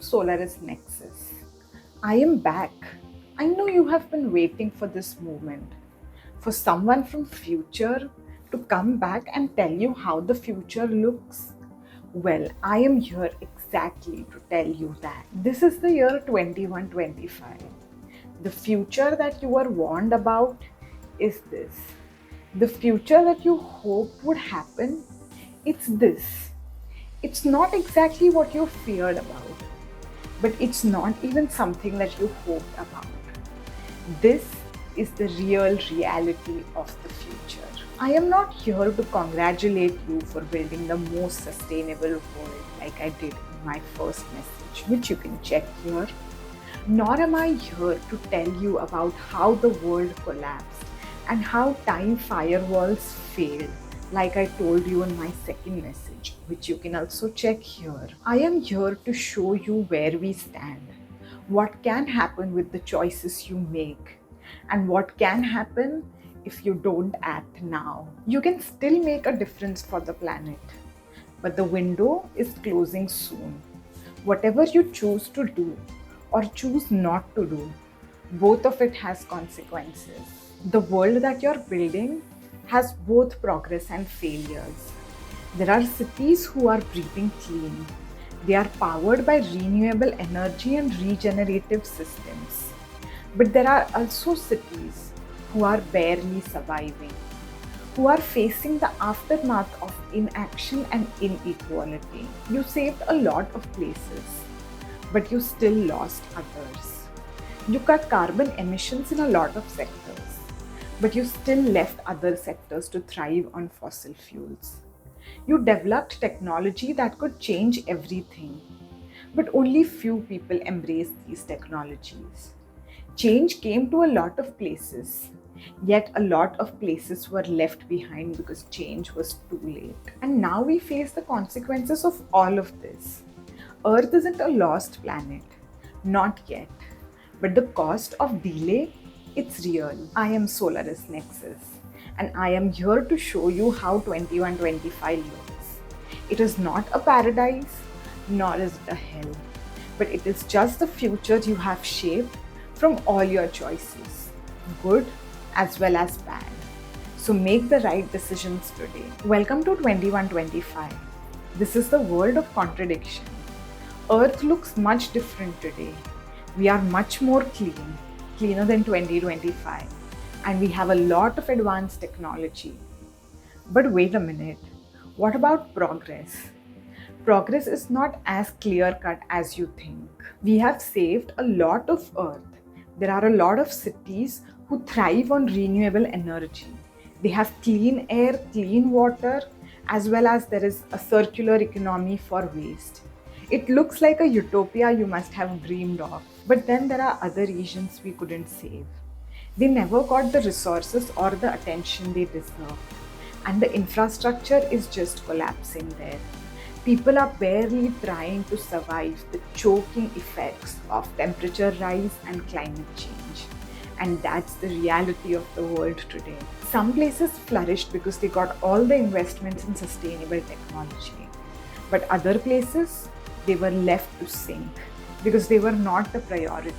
Solaris Nexus. I am back. I know you have been waiting for this moment, for someone from future to come back and tell you how the future looks. Well, I am here exactly to tell you that. This is the year 2125. The future that you were warned about is this. The future that you hoped would happen, it's this. It's not exactly what you feared about, but it's not even something that you hoped about. This is the real reality of the future. I am not here to congratulate you for building the most sustainable world like I did in my first message, which you can check here. Nor am I here to tell you about how the world collapsed and how time firewalls failed, like I told you in my second message, which you can also check here. I am here to show you where we stand, what can happen with the choices you make, and what can happen if you don't act now. You can still make a difference for the planet, but the window is closing soon. Whatever you choose to do or choose not to do, both of it has consequences. The world that you're building has both progress and failures. There are cities who are breathing clean. They are powered by renewable energy and regenerative systems. But there are also cities who are barely surviving, who are facing the aftermath of inaction and inequality. You saved a lot of places, but you still lost others. You cut carbon emissions in a lot of sectors, but you still left other sectors to thrive on fossil fuels. You developed technology that could change everything, but only few people embraced these technologies. Change came to a lot of places, yet a lot of places were left behind because change was too late. And now we face the consequences of all of this. Earth isn't a lost planet, not yet. But the cost of delay, it's real. I am Solaris Nexus, and I am here to show you how 2125 looks. It is not a paradise, nor is it a hell, but it is just the future you have shaped from all your choices, good as well as bad. So make the right decisions today. Welcome to 2125. This is the world of contradiction. Earth looks much different today. We are much more clean, cleaner than 2025, and we have a lot of advanced technology. But wait a minute, what about progress? Progress is not as clear cut as you think. We have saved a lot of Earth. There are a lot of cities who thrive on renewable energy. They have clean air, clean water, as well as there is a circular economy for waste. It looks like a utopia you must have dreamed of. But then there are other regions we couldn't save. They never got the resources or the attention they deserve. And the infrastructure is just collapsing there. People are barely trying to survive the choking effects of temperature rise and climate change. And that's the reality of the world today. Some places flourished because they got all the investments in sustainable technology. But other places, they were left to sink because they were not the priority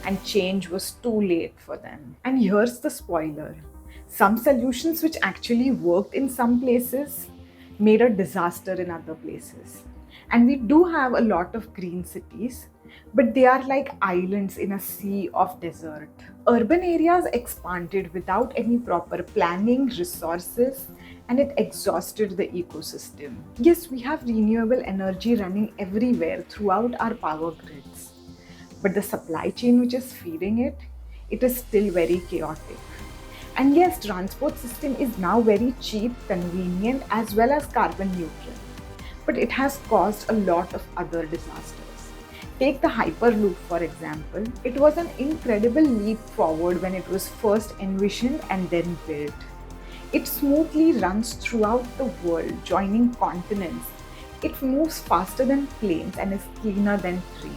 and change was too late for them. And here's the spoiler. Some solutions which actually worked in some places made a disaster in other places. And we do have a lot of green cities, but they are like islands in a sea of desert. Urban areas expanded without any proper planning, resources, and it exhausted the ecosystem. Yes, we have renewable energy running everywhere throughout our power grids, but the supply chain which is feeding it, it is still very chaotic. And yes, transport system is now very cheap, convenient, as well as carbon neutral, but it has caused a lot of other disasters. Take the Hyperloop, for example. It was an incredible leap forward when it was first envisioned and then built. It smoothly runs throughout the world, joining continents. It moves faster than planes and is cleaner than trains.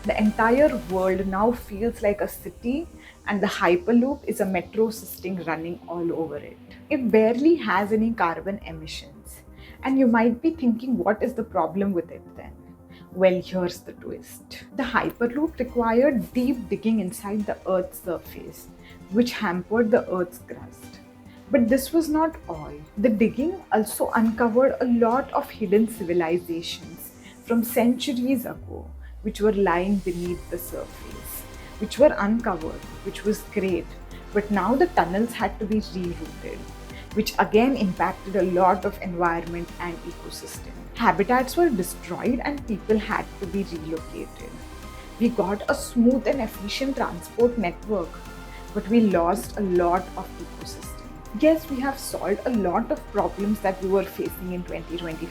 The entire world now feels like a city, and the Hyperloop is a metro system running all over it. It barely has any carbon emissions. And you might be thinking, what is the problem with it then? Well, here's the twist. The Hyperloop required deep digging inside the Earth's surface, which hampered the Earth's crust. But this was not all. The digging also uncovered a lot of hidden civilizations from centuries ago, which were lying beneath the surface, which were uncovered, which was great. But now the tunnels had to be rerouted, which again impacted a lot of environment and ecosystem. Habitats were destroyed and people had to be relocated. We got a smooth and efficient transport network, but we lost a lot of ecosystem. Yes, we have solved a lot of problems that we were facing in 2025,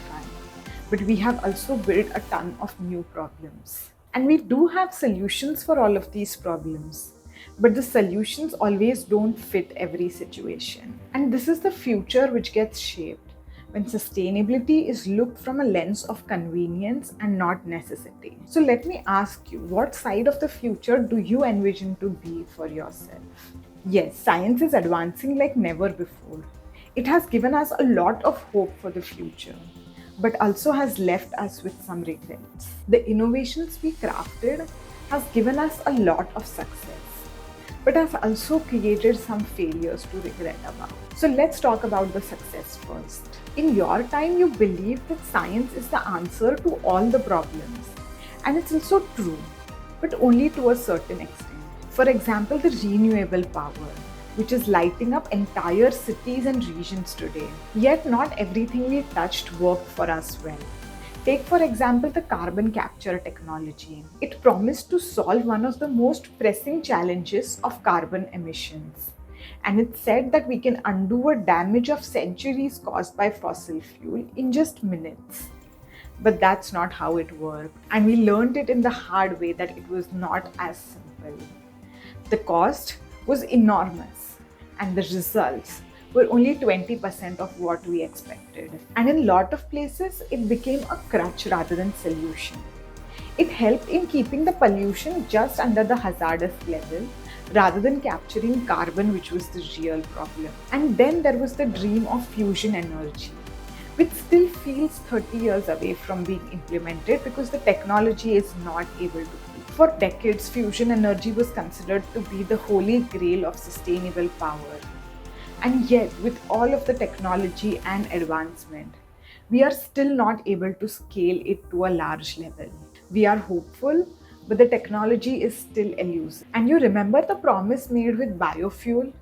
but we have also built a ton of new problems. And we do have solutions for all of these problems, but the solutions always don't fit every situation. And this is the future which gets shaped when sustainability is looked from a lens of convenience and not necessity. So let me ask you, what side of the future do you envision to be for yourself? Yes, science is advancing like never before. It has given us a lot of hope for the future, but also has left us with some regrets. The innovations we crafted has given us a lot of success, but has also created some failures to regret about. So let's talk about the success first. In your time, you believed that science is the answer to all the problems, and it's also true, but only to a certain extent. For example, the renewable power, which is lighting up entire cities and regions today. Yet not everything we touched worked for us well. Take, for example, the carbon capture technology. It promised to solve one of the most pressing challenges of carbon emissions. And it said that we can undo a damage of centuries caused by fossil fuel in just minutes. But that's not how it worked. And we learned it in the hard way that it was not as simple. The cost was enormous, and the results were only 20% of what we expected. And in a lot of places, it became a crutch rather than solution. It helped in keeping the pollution just under the hazardous level rather than capturing carbon, which was the real problem. And then there was the dream of fusion energy, which still feels 30 years away from being implemented because the technology is not able to keep. For decades, fusion energy was considered to be the holy grail of sustainable power. And yet, with all of the technology and advancement, we are still not able to scale it to a large level. We are hopeful, but the technology is still elusive. And you remember the promise made with biofuel?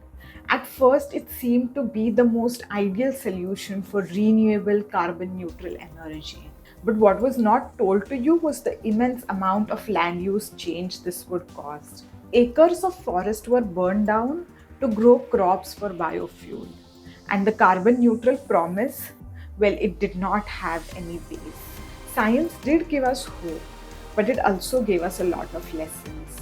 At first, it seemed to be the most ideal solution for renewable carbon neutral energy. But what was not told to you was the immense amount of land use change this would cause. Acres of forest were burned down to grow crops for biofuel. And the carbon neutral promise, well, it did not have any base. Science did give us hope, but it also gave us a lot of lessons.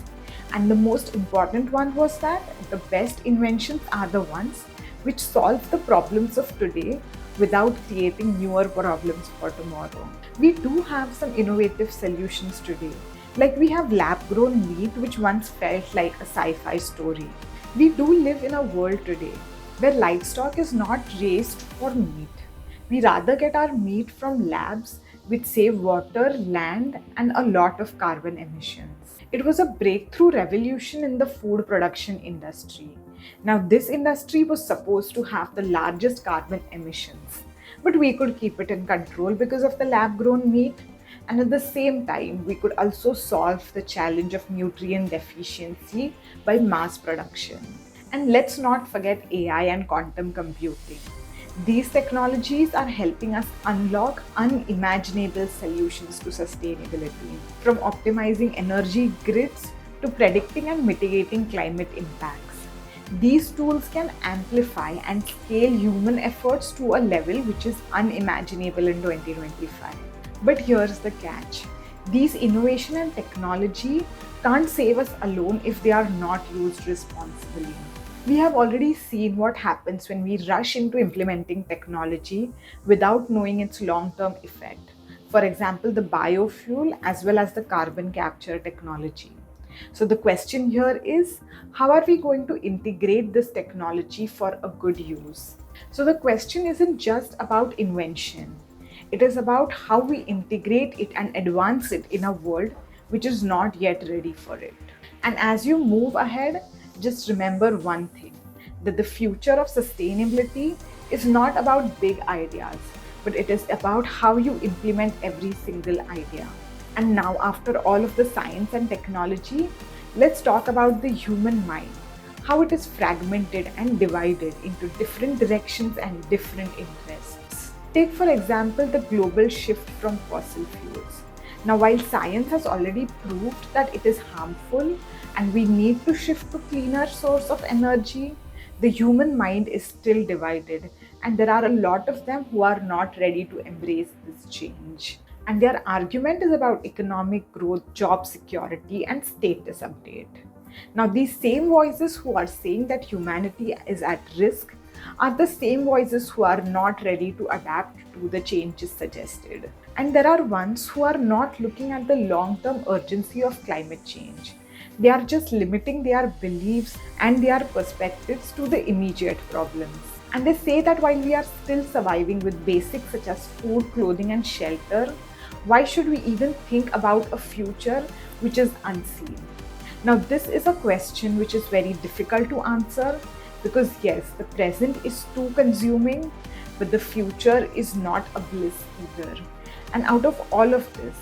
And the most important one was that the best inventions are the ones which solve the problems of today without creating newer problems for tomorrow. We do have some innovative solutions today. Like we have lab grown meat, which once felt like a sci fi story. We do live in a world today where livestock is not raised for meat. We rather get our meat from labs which save water, land, and a lot of carbon emissions. It was a breakthrough revolution in the food production industry. Now, this industry was supposed to have the largest carbon emissions, but we could keep it in control because of the lab grown meat. And at the same time, we could also solve the challenge of nutrient deficiency by mass production. And let's not forget AI and quantum computing. These technologies are helping us unlock unimaginable solutions to sustainability, from optimizing energy grids to predicting and mitigating climate impacts. These tools can amplify and scale human efforts to a level which is unimaginable in 2025. But here's the catch. These innovation and technology can't save us alone if they are not used responsibly. We have already seen what happens when we rush into implementing technology without knowing its long-term effect. For example, the biofuel as well as the carbon capture technology. So the question here is, how are we going to integrate this technology for a good use? So the question isn't just about invention. It is about how we integrate it and advance it in a world which is not yet ready for it. And as you move ahead, just remember one thing, that the future of sustainability is not about big ideas, but it is about how you implement every single idea. And now, after all of the science and technology, let's talk about the human mind, how it is fragmented and divided into different directions and different interests. Take, for example, the global shift from fossil fuels. Now, while science has already proved that it is harmful and we need to shift to cleaner source of energy, the human mind is still divided, and there are a lot of them who are not ready to embrace this change. And their argument is about economic growth, job security, and status update. Now, these same voices who are saying that humanity is at risk are the same voices who are not ready to adapt to the changes suggested. And there are ones who are not looking at the long term urgency of climate change. They are just limiting their beliefs and their perspectives to the immediate problems. And they say that while we are still surviving with basics such as food, clothing, and shelter, why should we even think about a future which is unseen? Now, this is a question which is very difficult to answer because, yes, the present is too consuming, but the future is not a bliss either. And out of all of this,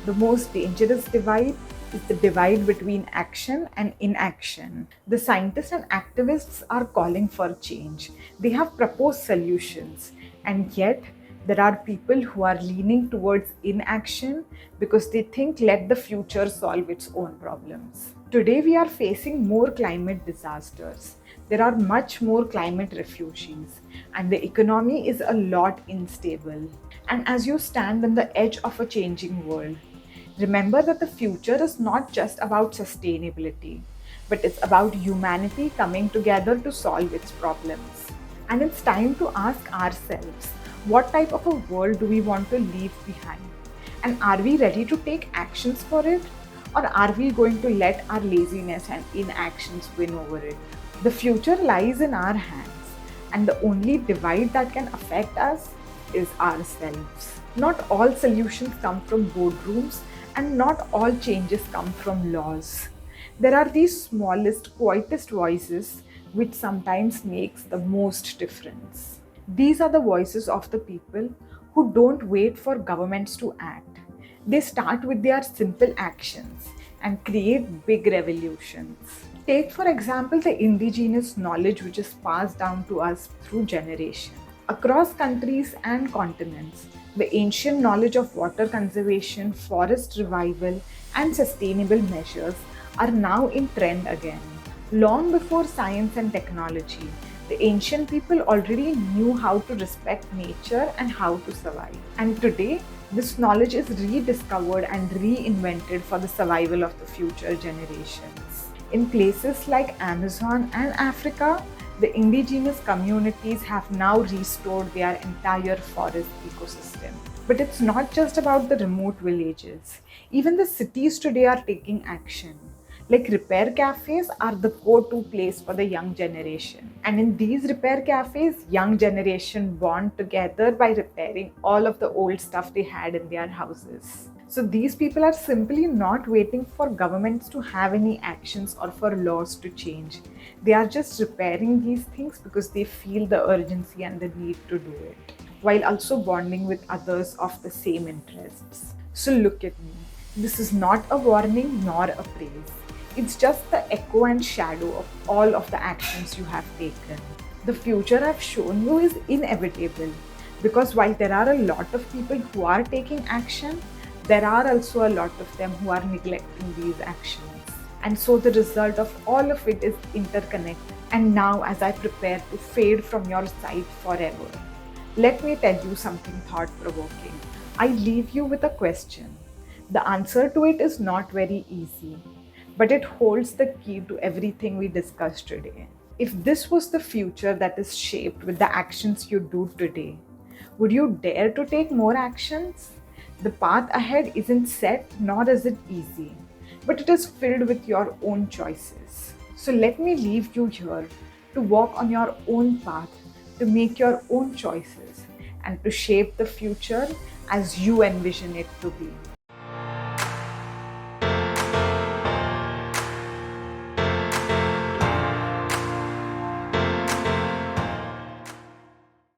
the most dangerous divide is the divide between action and inaction. The scientists and activists are calling for change. They have proposed solutions, and yet there are people who are leaning towards inaction because they think let the future solve its own problems. Today we are facing more climate disasters. There are much more climate refugees, and the economy is a lot unstable. And as you stand on the edge of a changing world, remember that the future is not just about sustainability, but it's about humanity coming together to solve its problems. And it's time to ask ourselves, what type of a world do we want to leave behind? And are we ready to take actions for it? Or are we going to let our laziness and inactions win over it? The future lies in our hands, and the only divide that can affect us is ourselves. Not all solutions come from boardrooms, and not all changes come from laws. There are these smallest, quietest voices which sometimes makes the most difference. These are the voices of the people who don't wait for governments to act. They start with their simple actions and create big revolutions. Take, for example, the indigenous knowledge which is passed down to us through generations. Across countries and continents, the ancient knowledge of water conservation, forest revival, and sustainable measures are now in trend again. Long before science and technology, the ancient people already knew how to respect nature and how to survive. And today, this knowledge is rediscovered and reinvented for the survival of the future generations. In places like Amazon and Africa, the indigenous communities have now restored their entire forest ecosystem. But it's not just about the remote villages. Even the cities today are taking action. Like repair cafes are the go-to place for the young generation. And in these repair cafes, young generation bond together by repairing all of the old stuff they had in their houses. So these people are simply not waiting for governments to have any actions or for laws to change. They are just repairing these things because they feel the urgency and the need to do it, while also bonding with others of the same interests. So look at me. This is not a warning nor a praise. It's just the echo and shadow of all of the actions you have taken. The future I've shown you is inevitable because while there are a lot of people who are taking action, there are also a lot of them who are neglecting these actions. And so the result of all of it is interconnected. And now, as I prepare to fade from your sight forever, let me tell you something thought provoking. I leave you with a question. The answer to it is not very easy, but it holds the key to everything we discussed today. If this was the future that is shaped with the actions you do today, would you dare to take more actions? The path ahead isn't set, nor is it easy, but it is filled with your own choices. So let me leave you here to walk on your own path, to make your own choices, and to shape the future as you envision it to be.